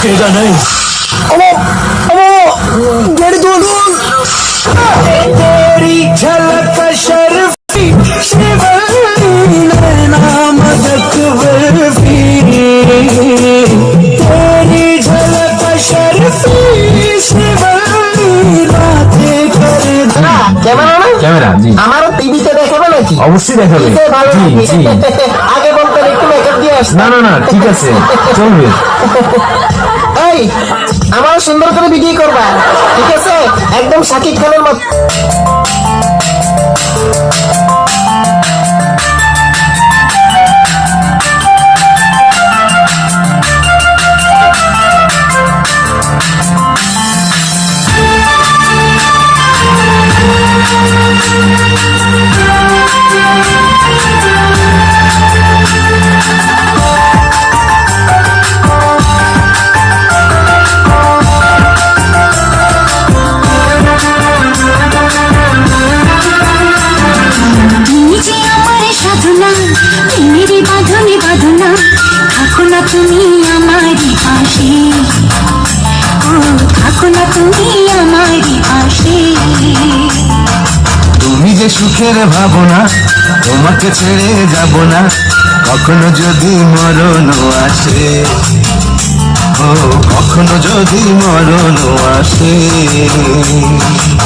रुकेगा नहीं। गाड़ी दूर तेरी झलक शर्फी शिवली नैना मदक बर्फी तेरी झलक शर्फी शिवली रातें कर ক্যামেরা না ক্যামেরা জি আমারও টিভিতে দেখাবে নাকি? অবশ্যই দেখাবে টিভিতে ভালো জি লাগে। জি আগে বলতেন একটু মেকআপ দিয়ে আসতে। না না না ঠিক আছে চলবে এই আমারও সুন্দর করে ভিডিও করবা, ঠিক আছে? একদম শাকিব খানের মত। তুমি যে আমার সাধনা, প্রেমেরই বাঁধনে বাঁধনা, থাকো না তুমি আমারই পাশে, ও থাকো না তুমি আমারই পাশে। তুমি যে সুখের ভাবনা তোমাকে ছেড়ে যাব না কখনো যদি মরণ আসে ও কখনো যদি মরণ আসে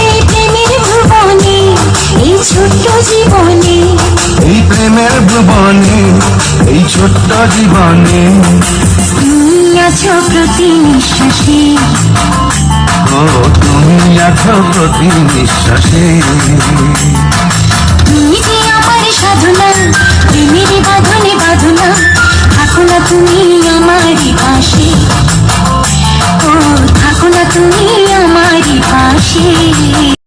এই প্রেমের ভুবনে, এই ছোট্ট জীবনে, এই প্রেমের ভুবনে এই ছোট্ট জীবনে তুমি আছো প্রতি নিঃশ্বাসে, ও তুমি আছো প্রতি নিঃশ্বাসে তুমি যে আমার সাধনা, প্রেমেরই বাঁধনে বাঁধনা, থাকো না তুমি আমারই পাশে।